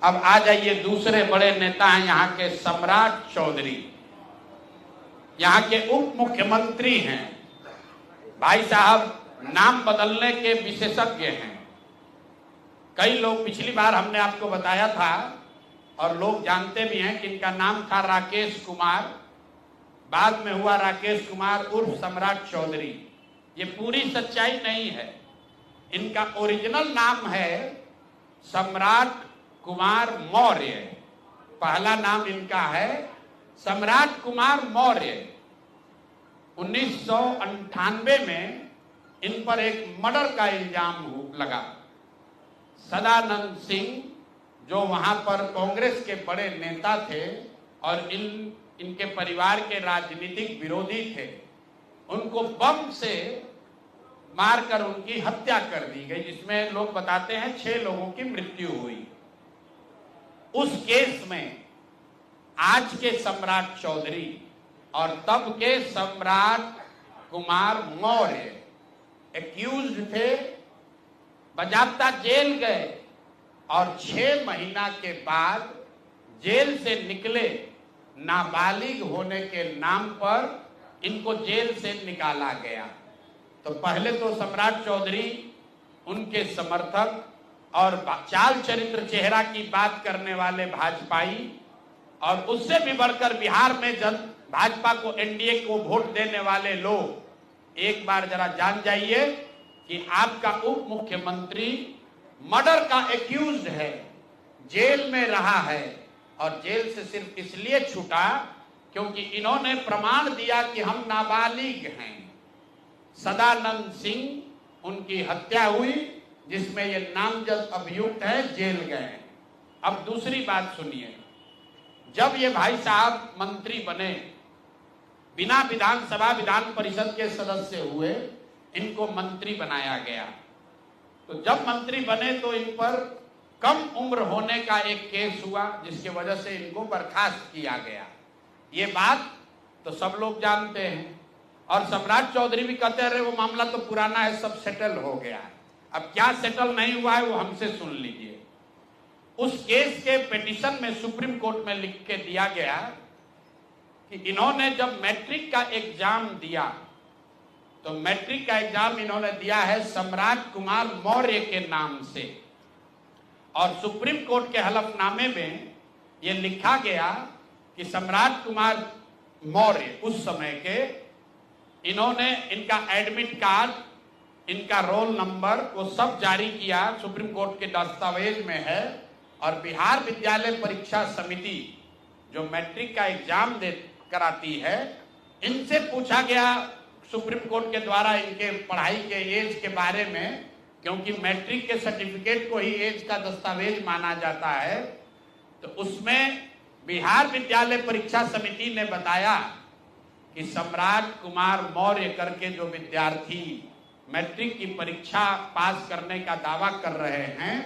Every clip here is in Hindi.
अब आ जाइए, दूसरे बड़े नेता हैं यहाँ के सम्राट चौधरी, यहाँ के उप मुख्यमंत्री हैं। भाई साहब नाम बदलने के विशेषज्ञ हैं। कई लोग, पिछली बार हमने आपको बताया था और लोग जानते भी हैं कि इनका नाम था राकेश कुमार, बाद में हुआ राकेश कुमार उर्फ सम्राट चौधरी। ये पूरी सच्चाई नहीं है। इनका ओरिजिनल नाम है सम्राट कुमार मौर्य। पहला नाम इनका है सम्राट कुमार मौर्य। 1998 में इन पर एक मर्डर का इल्जाम लगा। सदानंद सिंह जो वहां पर कांग्रेस के बड़े नेता थे और इनके परिवार के राजनीतिक विरोधी थे, उनको बम से मारकर उनकी हत्या कर दी गई, जिसमें लोग बताते हैं 6 लोगों की मृत्यु हुई। उस केस में आज के सम्राट चौधरी और तब के सम्राट कुमार मौर्य एक्यूज्ड थे, बजाबता जेल गए और 6 महीना के बाद जेल से निकले। नाबालिग होने के नाम पर इनको जेल से निकाला गया। तो पहले तो सम्राट चौधरी, उनके समर्थक और चाल चरित्र चेहरा की बात करने वाले भाजपाई, और उससे भी बढ़कर बिहार में भाजपा को, एनडीए को वोट देने वाले लोग, एक बार जरा जान जाइए कि आपका उप मुख्यमंत्री मर्डर का एक्यूज्ड है, जेल में रहा है, और जेल से सिर्फ इसलिए छूटा क्योंकि इन्होंने प्रमाण दिया कि हम नाबालिग हैं। सदानंद सिंह, उनकी हत्या हुई, जिसमें ये नामजद अभियुक्त है, जेल गए। अब दूसरी बात सुनिए, जब ये भाई साहब मंत्री बने, बिना विधानसभा विधान परिषद के सदस्य हुए, इनको मंत्री बनाया गया। तो जब मंत्री बने तो इन पर कम उम्र होने का एक केस हुआ, जिसकी वजह से इनको बर्खास्त किया गया। ये बात तो सब लोग जानते हैं, और सम्राट चौधरी भी कहते रहे वो मामला तो पुराना है, सब सेटल हो गया है। अब क्या सेटल नहीं हुआ है वो हमसे सुन लीजिए। उस केस के पिटीशन में सुप्रीम कोर्ट में लिख के दिया गया कि इन्होंने जब मैट्रिक का एग्जाम दिया, तो मैट्रिक का एग्जाम इन्होंने दिया है सम्राट कुमार मौर्य के नाम से, और सुप्रीम कोर्ट के हलफनामे में यह लिखा गया कि सम्राट कुमार मौर्य उस समय के, इन्होंने इनका एडमिट कार्ड, इनका रोल नंबर, वो सब जारी किया, सुप्रीम कोर्ट के दस्तावेज में है। और बिहार विद्यालय परीक्षा समिति जो मैट्रिक का एग्जाम दे कराती है, इनसे पूछा गया सुप्रीम कोर्ट के द्वारा इनके पढ़ाई के एज के बारे में, क्योंकि मैट्रिक के सर्टिफिकेट को ही एज का दस्तावेज माना जाता है। तो उसमें बिहार विद्यालय परीक्षा समिति ने बताया कि सम्राट कुमार मौर्य करके जो विद्यार्थी मैट्रिक की परीक्षा पास करने का दावा कर रहे हैं,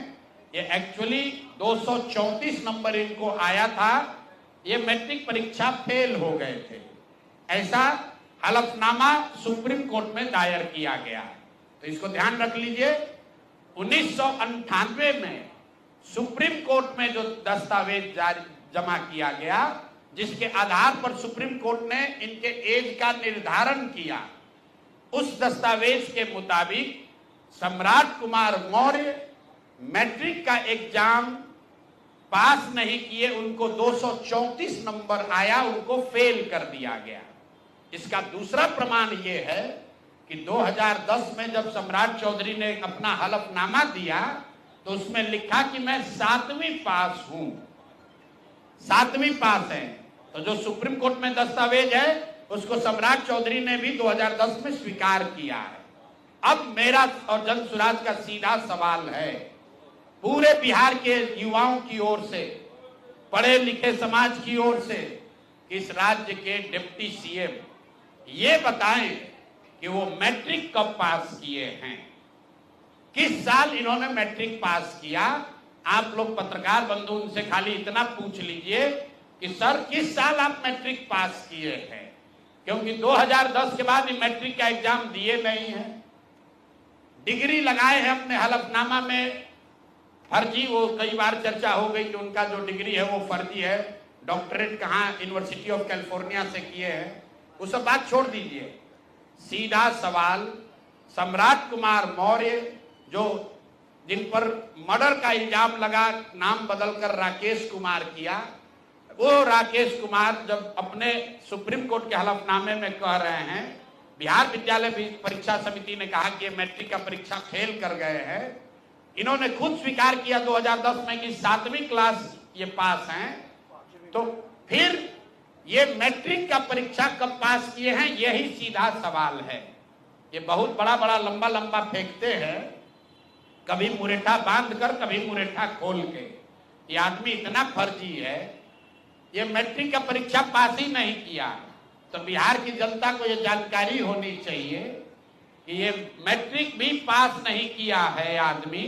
ये एक्चुअली 234 नंबर इनको आया था, ये मैट्रिक परीक्षा फेल हो गए थे। ऐसा हलफनामा सुप्रीम कोर्ट में दायर किया गया है। तो इसको ध्यान रख लीजिए। 1998 में सुप्रीम कोर्ट में जो दस्तावेज जमा किया गया, जिसके आधार पर सुप्रीम कोर्ट ने इनके एज का निर्धारण किया, उस दस्तावेज के मुताबिक सम्राट कुमार मौर्य मैट्रिक का एग्जाम पास नहीं किए, उनको 234 नंबर आया, उनको फेल कर दिया गया। इसका दूसरा प्रमाण यह है कि 2010 में जब सम्राट चौधरी ने अपना हलफनामा दिया, तो उसमें लिखा कि मैं 7वीं पास हूं, 7वीं पास है। तो जो सुप्रीम कोर्ट में दस्तावेज है, उसको सम्राट चौधरी ने भी 2010 में स्वीकार किया है। अब मेरा और जन सुराज का सीधा सवाल है पूरे बिहार के युवाओं की ओर से, पढ़े लिखे समाज की ओर से, कि इस राज्य के डिप्टी सीएम ये बताएं कि वो मैट्रिक कब पास किए हैं, किस साल इन्होंने मैट्रिक पास किया। आप लोग पत्रकार बंधु उनसे खाली इतना पूछ लीजिए कि सर किस साल आप मैट्रिक पास किए हैं, क्योंकि 2010 के बाद मैट्रिक का एग्जाम दिए नहीं है। डिग्री लगाए हैं अपने हलफनामा में, फर्जी, वो कई बार चर्चा हो गई कि उनका जो डिग्री है वो फर्जी है, डॉक्टरेट कहाँ यूनिवर्सिटी ऑफ कैलिफोर्निया से किए हैं, वो सब बात छोड़ दीजिए। सीधा सवाल, सम्राट कुमार मौर्य जो जिन पर मर्डर का इल्जाम लगा, नाम बदलकर राकेश कुमार किया, वो राकेश कुमार जब अपने सुप्रीम कोर्ट के हलफनामे में कह रहे हैं, बिहार विद्यालय परीक्षा समिति ने कहा कि ये मैट्रिक का परीक्षा फेल कर गए हैं, इन्होंने खुद स्वीकार किया 2010 में कि 7वीं क्लास ये पास हैं, तो फिर ये मैट्रिक का परीक्षा कब पास किए हैं, यही सीधा सवाल है। ये बहुत बड़ा बड़ा लंबा लंबा फेंकते हैं, कभी मुरेठा बांध कर, कभी मुरेठा खोल के। ये आदमी इतना फर्जी है, ये मैट्रिक का परीक्षा पास ही नहीं किया। तो बिहार की जनता को ये जानकारी होनी चाहिए कि ये मैट्रिक भी पास नहीं किया है आदमी,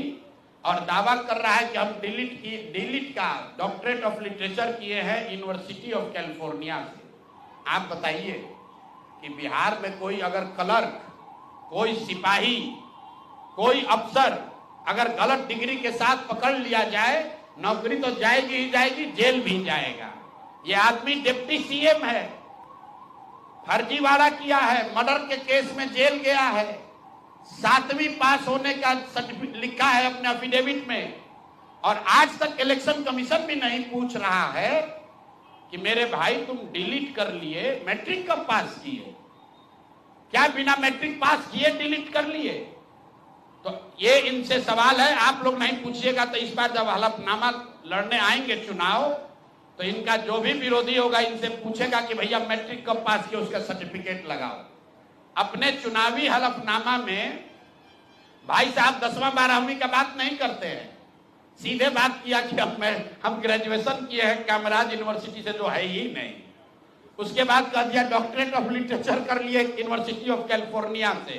और दावा कर रहा है कि हम डिलीट का डॉक्टरेट ऑफ लिटरेचर किए हैं यूनिवर्सिटी ऑफ कैलिफोर्निया से। आप बताइए कि बिहार में कोई अगर क्लर्क, कोई सिपाही, कोई अफसर अगर गलत डिग्री के साथ पकड़ लिया जाए, नौकरी तो जाएगी ही जाएगी, जेल भी जाएगा। ये आदमी डिप्टी सीएम है, फर्जीवाड़ा किया है, मर्डर के केस में जेल गया है, 7वीं पास होने का सर्टिफिकेट लिखा है अपने एफिडेविट में, और आज तक इलेक्शन कमीशन भी नहीं पूछ रहा है कि मेरे भाई तुम डिलीट कर लिए, मैट्रिक कब पास किए? क्या बिना मैट्रिक पास किए डिलीट कर लिए? तो ये इनसे सवाल है, आप लोग नहीं पूछिएगा तो इस बार जब हलफनामा लड़ने आएंगे चुनाव, तो इनका जो भी विरोधी होगा इनसे पूछेगा कि भैया मैट्रिक कब पास किया, उसका सर्टिफिकेट लगाओ। अपने चुनावी हलफनामा में भाई साहब 10वां 12वीं का बात नहीं करते हैं, सीधे बात किया कि हम ग्रेजुएशन किए हैं कामराज यूनिवर्सिटी से, जो है ही नहीं। उसके बाद कह दिया डॉक्टरेट ऑफ लिटरेचर कर लिए यूनिवर्सिटी ऑफ कैलिफोर्निया से।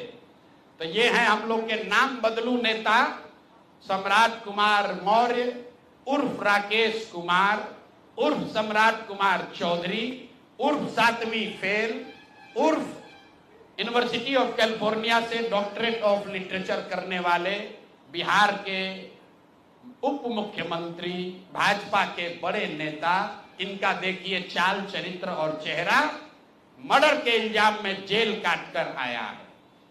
तो ये है हम लोग के नाम बदलू नेता सम्राट कुमार मौर्य उर्फ राकेश कुमार उर्फ सम्राट कुमार चौधरी उर्फ 7वीं फेल उर्फ यूनिवर्सिटी ऑफ कैलिफोर्निया से डॉक्टरेट ऑफ लिटरेचर करने वाले बिहार के उप मुख्यमंत्री, भाजपा के बड़े नेता। इनका देखिए चाल चरित्र और चेहरा, मर्डर के इल्जाम में जेल काट कर आया है।